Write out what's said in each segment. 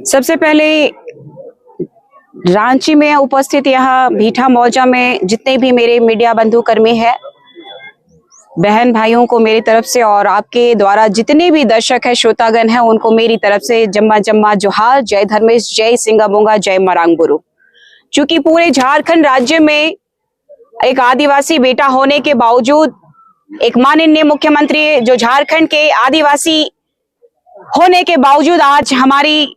सबसे पहले रांची में उपस्थित यहाँ भीठा मौजा में जितने भी मेरे मीडिया बंधु कर्मी हैं, बहन भाइयों को मेरी तरफ से और आपके द्वारा जितने भी दर्शक है, श्रोतागण है, उनको मेरी तरफ से जम्मा जम्मा जोहार। जय धर्मेश, जय सिंगाबोंगा, जय मरांग बुरु। चूंकि पूरे झारखंड राज्य में एक आदिवासी बेटा होने के बावजूद एक माननीय मुख्यमंत्री जो झारखंड के आदिवासी होने के बावजूद आज हमारी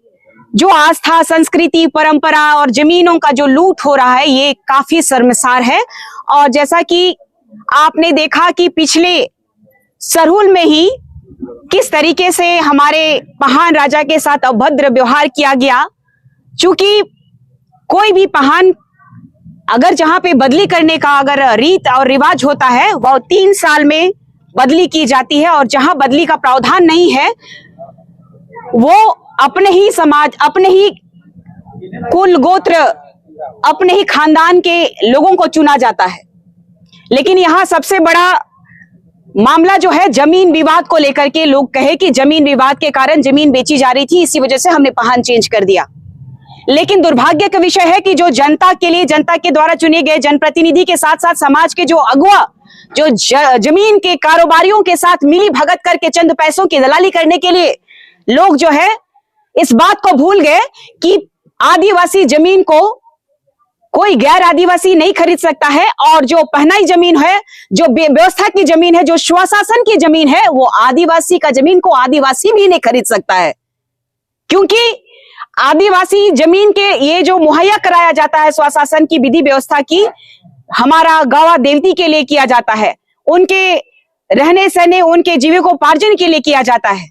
जो आस्था, संस्कृति, परंपरा और जमीनों का जो लूट हो रहा है, ये काफी शर्मसार है। और जैसा कि आपने देखा कि पिछले सरहुल में ही किस तरीके से हमारे पहान राजा के साथ अभद्र व्यवहार किया गया। चूंकि कोई भी पहान अगर जहां पे बदली करने का अगर रीत और रिवाज होता है, वह 3 साल में बदली की जाती है, और जहां बदली का प्रावधान नहीं है, वो अपने ही समाज, अपने ही कुल गोत्र, अपने ही खानदान के लोगों को चुना जाता है। लेकिन यहाँ सबसे बड़ा मामला जो है जमीन विवाद को लेकर के, लोग कहे कि जमीन विवाद के कारण जमीन बेची जा रही थी, इसी वजह से हमने पहान चेंज कर दिया। लेकिन दुर्भाग्य का विषय है कि जो जनता के लिए, जनता के द्वारा चुने गए जनप्रतिनिधि के साथ साथ समाज के जो अगुआ, जो जमीन के कारोबारियों के साथ मिली भगत करके चंद पैसों की दलाली करने के लिए लोग जो है इस बात को भूल गए कि आदिवासी जमीन को कोई गैर आदिवासी नहीं खरीद सकता है, और जो पहनाई जमीन है, जो व्यवस्था की जमीन है, जो स्वशासन की जमीन है, वो आदिवासी का जमीन को आदिवासी भी नहीं खरीद सकता है। क्योंकि आदिवासी जमीन के ये जो मुहैया कराया जाता है स्वशासन की विधि व्यवस्था की, हमारा गवा देवती के लिए किया जाता है, उनके रहने सहने, उनके जीविकोपार्जन के लिए किया जाता है।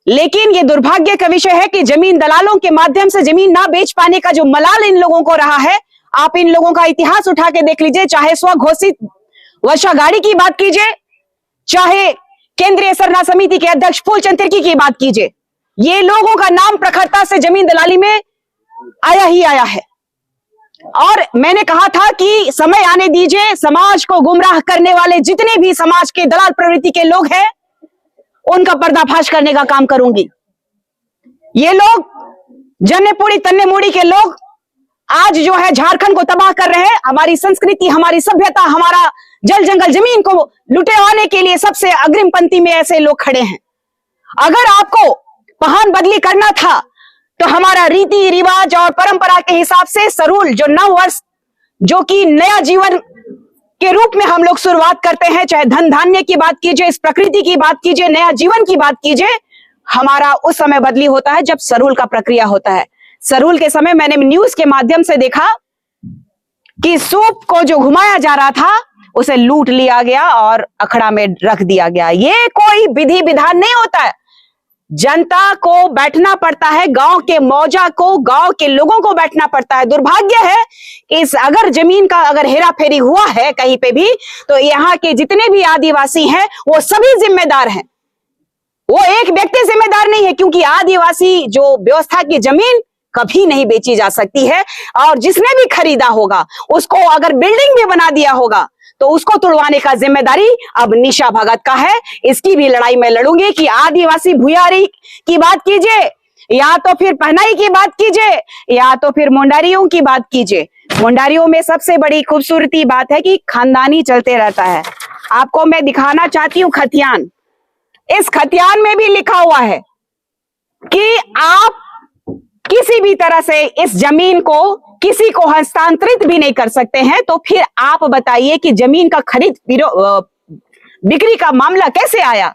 लेकिन ये दुर्भाग्य का विषय है कि जमीन दलालों के माध्यम से जमीन ना बेच पाने का जो मलाल इन लोगों को रहा है, आप इन लोगों का इतिहास उठा के देख लीजिए। चाहे स्वघोषित वर्षा गाड़ी की बात कीजिए, चाहे केंद्रीय सरना समिति के अध्यक्ष फूलचंद तिर्की की बात कीजिए, ये लोगों का नाम प्रखरता से जमीन दलाली में आया ही आया है। और मैंने कहा था कि समय आने दीजिए, समाज को गुमराह करने वाले जितने भी समाज के दलाल प्रवृत्ति के लोग हैं, उनका पर्दाफाश करने का काम करूंगी। ये लोग जन्नेपुरी तन्नेमुड़ी के लोग आज जो है झारखंड को तबाह कर रहे हैं। हमारी संस्कृति, हमारी सभ्यता, हमारा जल जंगल जमीन को लुटेवाने के लिए सबसे अग्रिम पंक्ति में ऐसे लोग खड़े हैं। अगर आपको पहान बदली करना था तो हमारा रीति रिवाज और परंपरा के हिसाब से सरहुल जो नव वर्ष, जो कि नया जीवन के रूप में हम लोग शुरुआत करते हैं, चाहे धन धान्य की बात कीजिए, इस प्रकृति की बात कीजिए, नया जीवन की बात कीजिए, हमारा उस समय बदली होता है जब सरहुल का प्रक्रिया होता है। सरहुल के समय मैंने न्यूज के माध्यम से देखा कि सूप को जो घुमाया जा रहा था उसे लूट लिया गया और अखड़ा में रख दिया गया। ये कोई विधि विधान नहीं होता है। जनता को बैठना पड़ता है, गांव के मौजा को, गांव के लोगों को बैठना पड़ता है। दुर्भाग्य है इस अगर जमीन का अगर हेरा फेरी हुआ है कहीं पे भी, तो यहाँ के जितने भी आदिवासी हैं वो सभी जिम्मेदार हैं। वो एक व्यक्ति जिम्मेदार नहीं है, क्योंकि आदिवासी जो व्यवस्था की जमीन कभी नहीं बेची जा सकती है। और जिसने भी खरीदा होगा, उसको अगर बिल्डिंग भी बना दिया होगा, तो उसको तुड़वाने का जिम्मेदारी अब निशा भगत का है। इसकी भी लड़ाई मैं लड़ूंगी कि आदिवासी भूयारी की बात कीजिए, या तो फिर पहनाई की बात कीजिए, या तो फिर मुंडारियों की बात कीजिए। मुंडारियों में सबसे बड़ी खूबसूरती बात है कि खानदानी चलते रहता है। आपको मैं दिखाना चाहती हूँ खतियान। इस खतियान में भी लिखा हुआ है कि आप किसी भी तरह से इस जमीन को किसी को हस्तांतरित भी नहीं कर सकते हैं। तो फिर आप बताइए कि जमीन का खरीद बिक्री का मामला कैसे आया।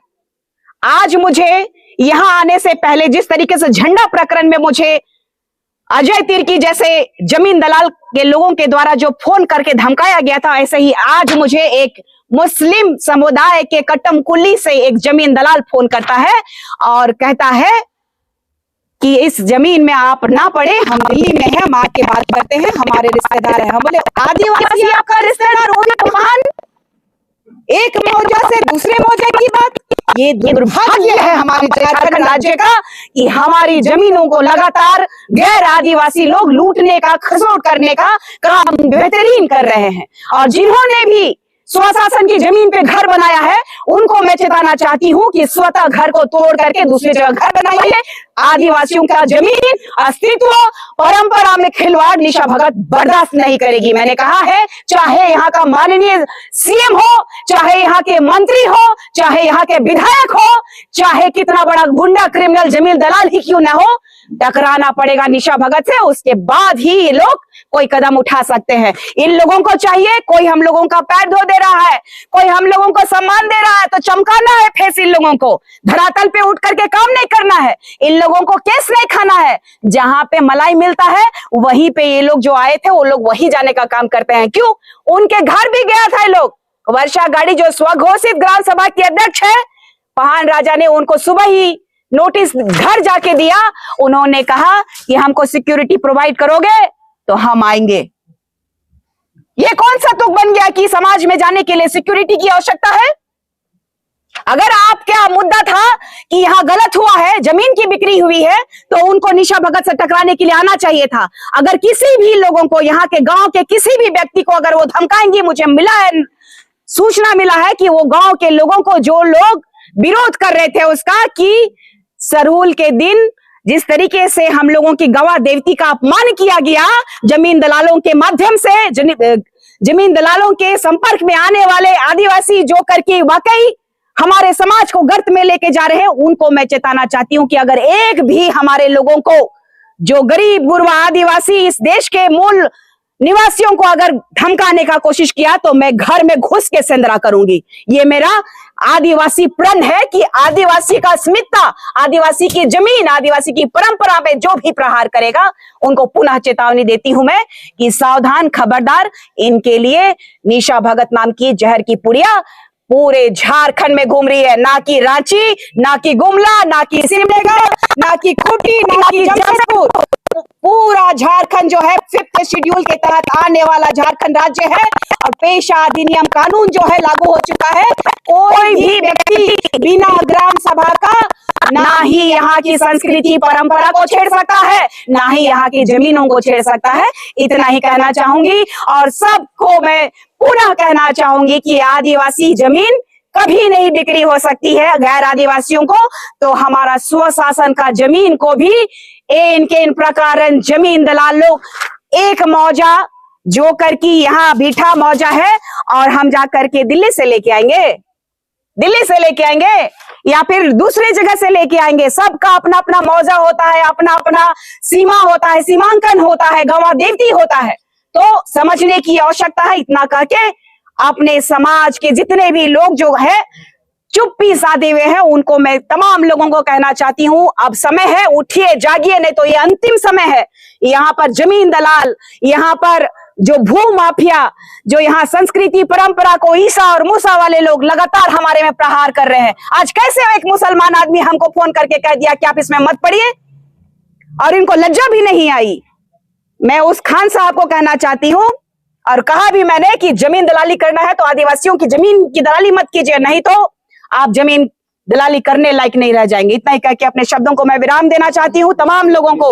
आज मुझे यहां आने से पहले जिस तरीके से झंडा प्रकरण में मुझे अजय तिर्की जैसे जमीन दलाल के लोगों के द्वारा जो फोन करके धमकाया गया था, ऐसे ही आज मुझे एक मुस्लिम समुदाय के कट्टमकुल्ली से एक जमीन दलाल फोन करता है और कहता है कि इस जमीन में आप ना पड़े, हम दिल्ली में हैं, हम आपके बात करते हैं, हमारे रिश्तेदार हैं। हम बोले आदिवासी आपका रिश्तेदार हो गया पहान, एक मौजा से दूसरे मौजे की बात। ये दुर्भाग्य है हमारे झारखंड राज्य का कि हमारी जमीनों को लगातार गैर आदिवासी लोग लूटने का, खसोट करने का काम बेहतरीन कर रहे हैं। और जिन्होंने भी स्वशासन की जमीन पे घर बनाया है, उनको मैं चेताना चाहती हूँ कि स्वतः घर को तोड़ करके दूसरी जगह घर बनाइए। आदिवासियों का जमीन, अस्तित्व, परंपरा में खिलवाड़ निशा भगत बर्दाश्त नहीं करेगी। मैंने कहा है, चाहे यहाँ का माननीय सीएम हो, चाहे यहाँ के मंत्री हो, चाहे यहाँ के विधायक हो, चाहे कितना बड़ा गुंडा क्रिमिनल जमीन दलाल ही क्यों ना हो, टकराना पड़ेगा निशा भगत से, उसके बाद ही ये लोग कोई कदम उठा सकते हैं। इन लोगों को चाहिए, कोई हम लोगों का पैर धो दे रहा है, कोई हम लोगों को सम्मान दे रहा है तो चमकाना है फेस इन लोगों को, धरातल पे उठ करके काम नहीं करना है। इन लोगों को केस नहीं खाना है, जहां पे मलाई मिलता है वहीं पे ये लोग जो आए थे वो लोग वहीं जाने का काम करते हैं। क्यों? उनके घर भी गया था ये लोग। वर्षा गाड़ी जो स्वघोषित ग्राम सभा की अध्यक्ष है, पहान राजा ने उनको सुबह ही नोटिस घर जाके दिया। उन्होंने कहा कि हमको सिक्योरिटी प्रोवाइड करोगे तो हम आएंगे। ये कौन सा तुक बन गया कि समाज में जाने के लिए सिक्योरिटी की आवश्यकता है? अगर आपका मुद्दा था कि यहां गलत हुआ है, जमीन की बिक्री हुई है, तो उनको निशा भगत से टकराने के लिए आना चाहिए था। अगर किसी भी लोगों को, यहाँ के गांव के किसी भी व्यक्ति को अगर वो धमकाएंगे, मुझे मिला है, सूचना मिला है कि वो गांव के लोगों को, जो लोग विरोध कर रहे थे उसका, कि सरूल के दिन जिस तरीके से हम लोगों की गवाह देवती का अपमान किया गया, जमीन दलालों के माध्यम से, जमीन दलालों के संपर्क में आने वाले आदिवासी जो करके वाकई हमारे समाज को गर्त में लेके जा रहे हैं, उनको मैं चेताना चाहती हूं कि अगर एक भी हमारे लोगों को, जो गरीब गुरबा आदिवासी इस देश के मूल निवासियों को अगर धमकाने का कोशिश किया तो मैं घर में घुस के संदरा करूंगी। ये मेरा आदिवासी प्रण है कि आदिवासी का अस्मिता, आदिवासी की जमीन, आदिवासी की परंपरा में जो भी प्रहार करेगा उनको पुनः चेतावनी देती हूं मैं कि सावधान, खबरदार। इनके लिए निशा भगत नाम की जहर की पुड़िया पूरे झारखंड में घूम रही है, ना कि रांची, ना कि गुमला, ना कि सिमडेगा, ना कि खूंटी, ना कि जमशेदपुर। पूरा झारखंड जो है 5th शेड्यूल के तहत आने वाला झारखंड राज्य है और पेशा अधिनियम कानून जो है लागू हो चुका है। कोई भी व्यक्ति बिना ग्राम सभा का ना ही यहाँ की संस्कृति परंपरा को छेड़ सकता है, ना ही यहाँ की जमीनों को छेड़ सकता है। इतना ही कहना चाहूंगी और सबको मैं पुनः कहना चाहूंगी कि आदिवासी जमीन कभी नहीं बिक्री हो सकती है गैर आदिवासियों को। तो हमारा स्वशासन का जमीन को भी इन प्रकार जमीन दलाल लोग एक मौजा जो करके यहाँ बीठा मौजा है, और हम जा करके दिल्ली से लेके आएंगे, दिल्ली से लेके आएंगे या फिर दूसरी जगह से लेके आएंगे। सबका अपना अपना मौजा होता है, अपना अपना सीमा होता है, सीमांकन होता है, गवाह देवती होता है। तो समझने की आवश्यकता है। इतना करके अपने समाज के जितने भी लोग जो है चुप्पी साधे हुए हैं, उनको मैं तमाम लोगों को कहना चाहती हूं, अब समय है, उठिए, जागिए, नहीं तो ये अंतिम समय है। यहाँ पर जमीन दलाल, यहाँ पर जो भू माफिया, जो यहाँ संस्कृति परंपरा को ईसा और मूसा वाले लोग लगातार हमारे में प्रहार कर रहे हैं। आज कैसे एक मुसलमान आदमी हमको फोन करके कह दिया कि आप इसमें मत पड़िए, और इनको लज्जा भी नहीं आई। मैं उस खान साहब को कहना चाहती हूँ, और कहा भी मैंने कि जमीन दलाली करना है तो आदिवासियों की जमीन की दलाली मत कीजिए, नहीं तो आप जमीन दलाली करने लायक नहीं रह जाएंगे। इतना ही कह के अपने शब्दों को मैं विराम देना चाहती हूँ तमाम लोगों को।